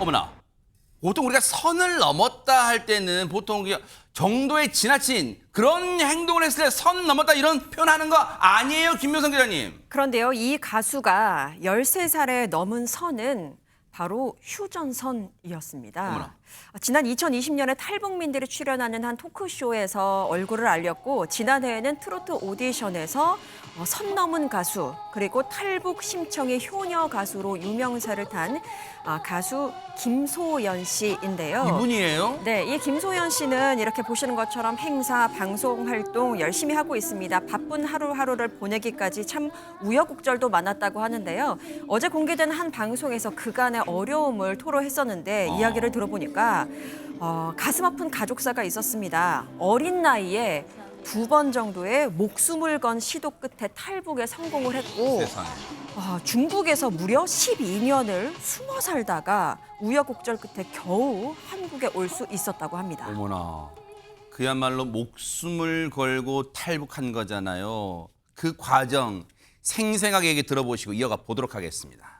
어머나. 보통 우리가 선을 넘었다 할 때는 보통 정도에 지나친 그런 행동을 했을 때 선 넘었다 이런 표현하는 거 아니에요, 김묘성 기자님? 그런데요, 이 가수가 13살에 넘은 선은 바로 휴전선이었습니다. 어머나. 지난 2020년에 탈북민들이 출연하는 한 토크쇼에서 얼굴을 알렸고 지난해에는 트로트 오디션에서 선 넘은 가수 그리고 탈북 심청의 효녀 가수로 유명세를 탄 가수 김소연 씨인데요. 이분이에요? 네, 이 김소연 씨는 이렇게 보시는 것처럼 행사, 방송 활동 열심히 하고 있습니다. 바쁜 하루하루를 보내기까지 참 우여곡절도 많았다고 하는데요. 어제 공개된 한 방송에서 그간의 어려움을 토로했었는데 이야기를 들어보니까 가슴 아픈 가족사가 있었습니다. 어린 나이에 2번 정도의 목숨을 건 시도 끝에 탈북에 성공을 했고 세상에. 중국에서 무려 12년을 숨어 살다가 우여곡절 끝에 겨우 한국에 올 수 있었다고 합니다. 어머나. 그야말로 목숨을 걸고 탈북한 거잖아요. 그 과정 생생하게 얘기 들어보시고 이어가 보도록 하겠습니다.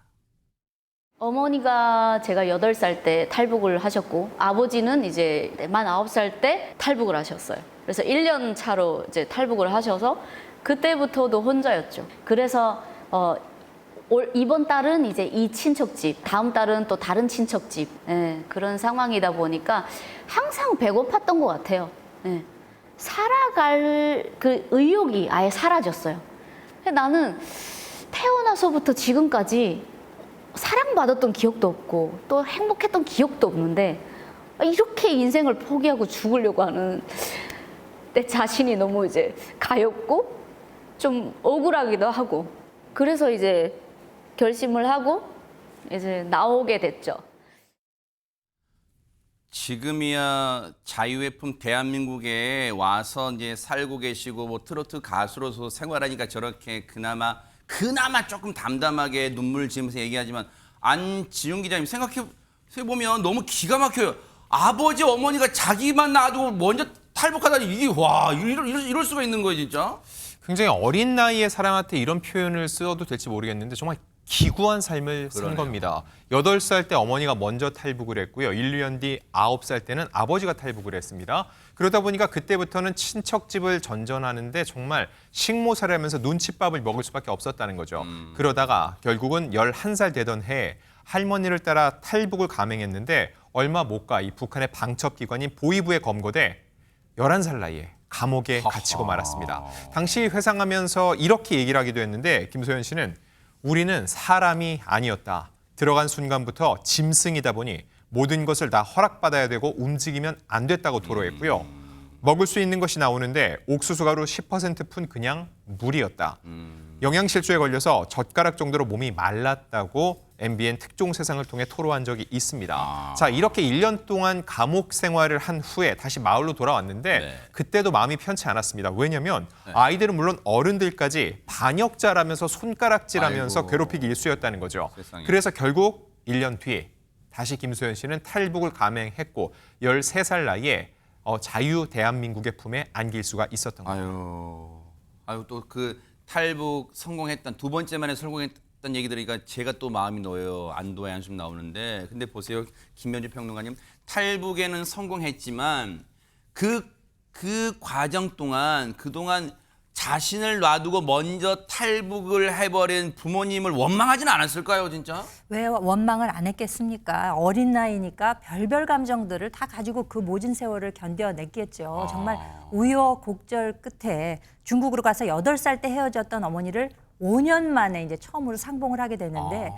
어머니가 제가 8살 때 탈북을 하셨고 아버지는 이제 만 9살 때 탈북을 하셨어요. 그래서 1년 차로 이제 탈북을 하셔서 그때부터도 혼자였죠. 그래서 이번 달은 이제 이 친척집, 다음 달은 또 다른 친척집, 그런 상황이다 보니까 항상 배고팠던 것 같아요. 살아갈 그 의욕이 아예 사라졌어요. 나는 태어나서부터 지금까지 사랑받았던 기억도 없고 또 행복했던 기억도 없는데 이렇게 인생을 포기하고 죽으려고 하는 내 자신이 너무 이제 가엾고 좀 억울하기도 하고 그래서 이제 결심을 하고 이제 나오게 됐죠. 지금이야 자유의 품 대한민국에 와서 이제 살고 계시고 뭐 트로트 가수로서 생활하니까 저렇게 그나마 조금 담담하게 눈물 지으면서 얘기하지만 안지용 기자님 생각해 보면 너무 기가 막혀요. 아버지 어머니가 자기만 놔두고 먼저 탈북하다니 이게 와 이럴 수가 있는 거예요 진짜. 굉장히 어린 나이에 사람한테 이런 표현을 써도 될지 모르겠는데 정말 기구한 삶을 산 그러네요. 겁니다. 8살 때 어머니가 먼저 탈북을 했고요. 1, 2년 뒤 9살 때는 아버지가 탈북을 했습니다. 그러다 보니까 그때부터는 친척집을 전전하는데 정말 식모살이하면서 눈칫밥을 먹을 수밖에 없었다는 거죠. 그러다가 결국은 11살 되던 해에 할머니를 따라 탈북을 감행했는데 얼마 못 가 이 북한의 방첩기관인 보위부에 검거돼 11살 나이에 감옥에 갇히고 말았습니다. 당시 회상하면서 이렇게 얘기를 하기도 했는데 김소연 씨는 우리는 사람이 아니었다. 들어간 순간부터 짐승이다 보니 모든 것을 다 허락받아야 되고 움직이면 안 됐다고 토로했고요. 먹을 수 있는 것이 나오는데 옥수수가루 10% 푼 그냥 물이었다. 영양실조에 걸려서 젓가락 정도로 몸이 말랐다고 MBN 특종 세상을 통해 토로한 적이 있습니다. 자, 이렇게 1년 동안 감옥 생활을 한 후에 다시 마을로 돌아왔는데 네. 그때도 마음이 편치 않았습니다. 왜냐하면 아이들은 물론 어른들까지 반역자라면서 손가락질하면서 아이고. 괴롭히기 일쑤였다는 거죠. 세상에. 그래서 결국 1년 뒤에 다시 김소연 씨는 탈북을 감행했고 13살 나이에 자유 대한민국의 품에 안길 수가 있었던 거예요. 아유 또 그 탈북 성공했던 두 번째 만에 성공했던 얘기 들으니까 제가 또 마음이 놓여요. 안도의 한숨 나오는데 근데 보세요 김현주 평론가님 탈북에는 성공했지만 그 과정 동안 그동안 자신을 놔두고 먼저 탈북을 해버린 부모님을 원망하지는 않았을까요 진짜? 왜 원망을 안 했겠습니까? 어린 나이니까 별별 감정들을 다 가지고 그 모진 세월을 견뎌냈겠죠. 정말 우여곡절 끝에 중국으로 가서 8살 때 헤어졌던 어머니를 5년 만에 이제 처음으로 상봉을 하게 됐는데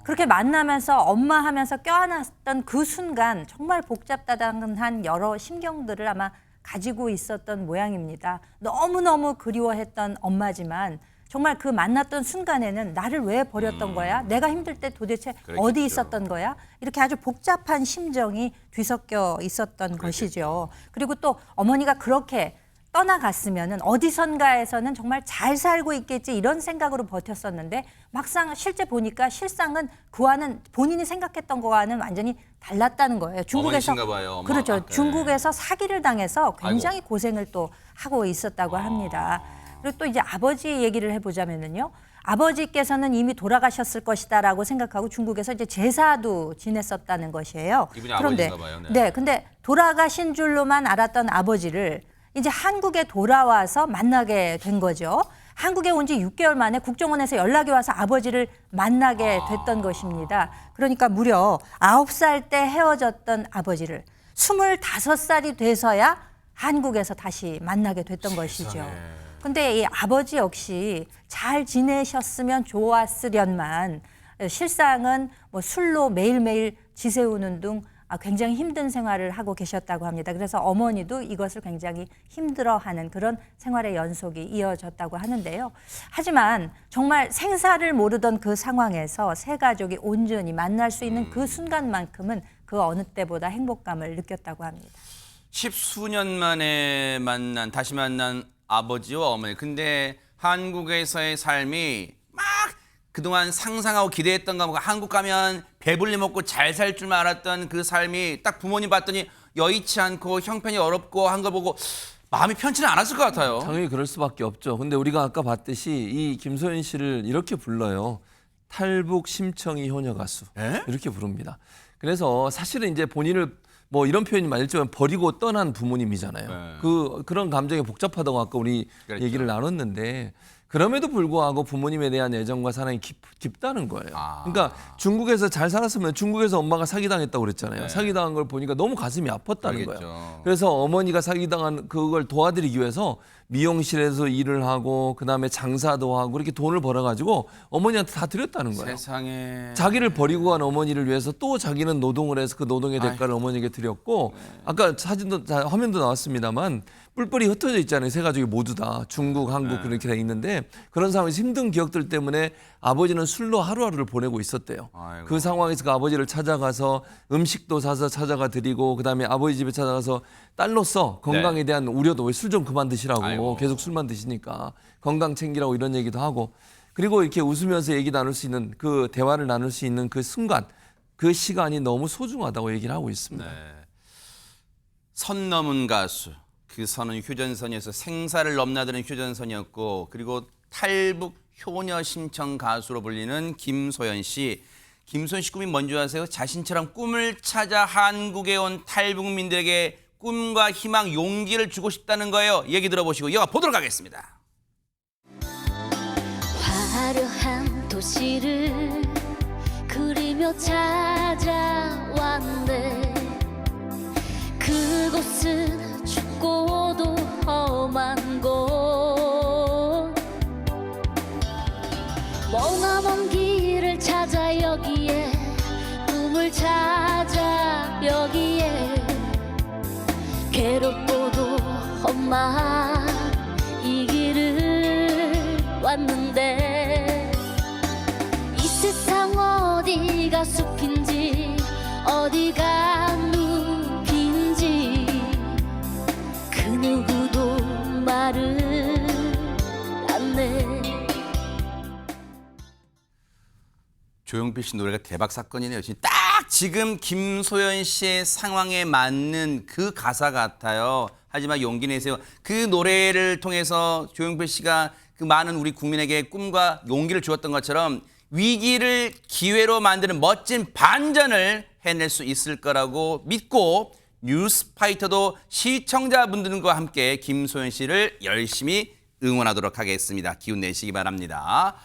그렇게 만나면서 엄마 하면서 껴안았던 그 순간 정말 복잡다단한 여러 심경들을 아마 가지고 있었던 모양입니다. 너무너무 그리워했던 엄마지만 정말 그 만났던 순간에는 나를 왜 버렸던 거야? 내가 힘들 때 도대체 그랬겠죠. 어디 있었던 거야? 이렇게 아주 복잡한 심정이 뒤섞여 있었던 것이죠. 그리고 또 어머니가 그렇게 떠나갔으면은 어디선가에서는 정말 잘 살고 있겠지 이런 생각으로 버텼었는데 막상 실제 보니까 실상은 그와는 본인이 생각했던 거와는 완전히 달랐다는 거예요. 중국에서 어머니신가 봐요, 엄마. 그렇죠. 네. 중국에서 사기를 당해서 굉장히 고생을 또 하고 있었다고 합니다. 그리고 또 이제 아버지 얘기를 해보자면은요. 아버지께서는 이미 돌아가셨을 것이다라고 생각하고 중국에서 이제 제사도 지냈었다는 것이에요. 이분이 아버지인가 봐요. 네. 네, 근데 돌아가신 줄로만 알았던 아버지를 이제 한국에 돌아와서 만나게 된 거죠. 한국에 온 지 6개월 만에 국정원에서 연락이 와서 아버지를 만나게 됐던 것입니다. 그러니까 무려 9살 때 헤어졌던 아버지를 25살이 돼서야 한국에서 다시 만나게 됐던 것이죠. 근데 이 아버지 역시 잘 지내셨으면 좋았으련만 실상은 뭐 술로 매일매일 지새우는 등 굉장히 힘든 생활을 하고 계셨다고 합니다. 그래서 어머니도 이것을 굉장히 힘들어하는 그런 생활의 연속이 이어졌다고 하는데요. 하지만 정말 생사를 모르던 그 상황에서 세 가족이 온전히 만날 수 있는 그 순간만큼은 그 어느 때보다 행복감을 느꼈다고 합니다. 10수년 만에 다시 만난 아버지와 어머니. 근데 한국에서의 삶이 막 그동안 상상하고 기대했던 거, 한국 가면 배불리 먹고 잘 살 줄만 알았던 그 삶이 딱 부모님 봤더니 여의치 않고 형편이 어렵고 한 걸 보고 마음이 편치는 않았을 것 같아요. 당연히 그럴 수밖에 없죠. 근데 우리가 아까 봤듯이 이 김소연 씨를 이렇게 불러요. 탈북 심청이 효녀 가수. 에? 이렇게 부릅니다. 그래서 사실은 이제 본인을 뭐 이런 표현이 맞을지만 버리고 떠난 부모님이잖아요. 네. 그런 감정이 복잡하다고 아까 우리 그렇죠. 얘기를 나눴는데 그럼에도 불구하고 부모님에 대한 애정과 사랑이 깊다는 거예요. 그러니까 중국에서 잘 살았으면 중국에서 엄마가 사기당했다고 그랬잖아요. 네. 사기당한 걸 보니까 너무 가슴이 아팠다는 그러겠죠. 거예요. 그래서 어머니가 사기당한 그걸 도와드리기 위해서 미용실에서 일을 하고 그다음에 장사도 하고 이렇게 돈을 벌어가지고 어머니한테 다 드렸다는 거예요. 세상에. 자기를 버리고 간 어머니를 위해서 또 자기는 노동을 해서 그 노동의 대가를 어머니에게 드렸고 아까 화면도 나왔습니다만 뿔뿔이 흩어져 있잖아요. 세 가족이 모두 다 중국, 한국 그렇게 돼 있는데 그런 상황에서 힘든 기억들 때문에 아버지는 술로 하루하루를 보내고 있었대요. 아이고. 그 상황에서 그 아버지를 찾아가서 음식도 사서 찾아가 드리고 그다음에 아버지 집에 찾아가서 딸로서 건강에 대한 우려도 왜 술 좀 그만 드시라고 아이고. 계속 술만 드시니까 건강 챙기라고 이런 얘기도 하고 그리고 이렇게 웃으면서 얘기 나눌 수 있는 그 대화를 나눌 수 있는 그 순간 그 시간이 너무 소중하다고 얘기를 하고 있습니다. 네. 선 넘은 가수. 그 선은 휴전선이어서 생사를 넘나드는 휴전선이었고 그리고 탈북 효녀 심청 가수로 불리는 김소연 씨. 김소연 씨 꿈이 뭔지 아세요? 자신처럼 꿈을 찾아 한국에 온 탈북민들에게 꿈과 희망, 용기를 주고 싶다는 거예요. 얘기 들어보시고 이어가 보도록 하겠습니다. 화려한 도시를 그리며 찾아왔네. 그곳은 춥고도 험한 곳. 머나먼 길을 찾아 여기에 꿈을 찾아 여기에 괴롭고도 험한 이 길을 왔는데 이 세상 어디가 숲인지 어디가 늪인지 그 누구도 말을 않네. 조용필 씨 노래가 대박 사건이네요. 딱 지금 김소연 씨의 상황에 맞는 그 가사 같아요. 하지만 용기 내세요. 그 노래를 통해서 조용필 씨가 그 많은 우리 국민에게 꿈과 용기를 주었던 것처럼 위기를 기회로 만드는 멋진 반전을 해낼 수 있을 거라고 믿고 뉴스파이터도 시청자분들과 함께 김소연 씨를 열심히 응원하도록 하겠습니다. 기운 내시기 바랍니다.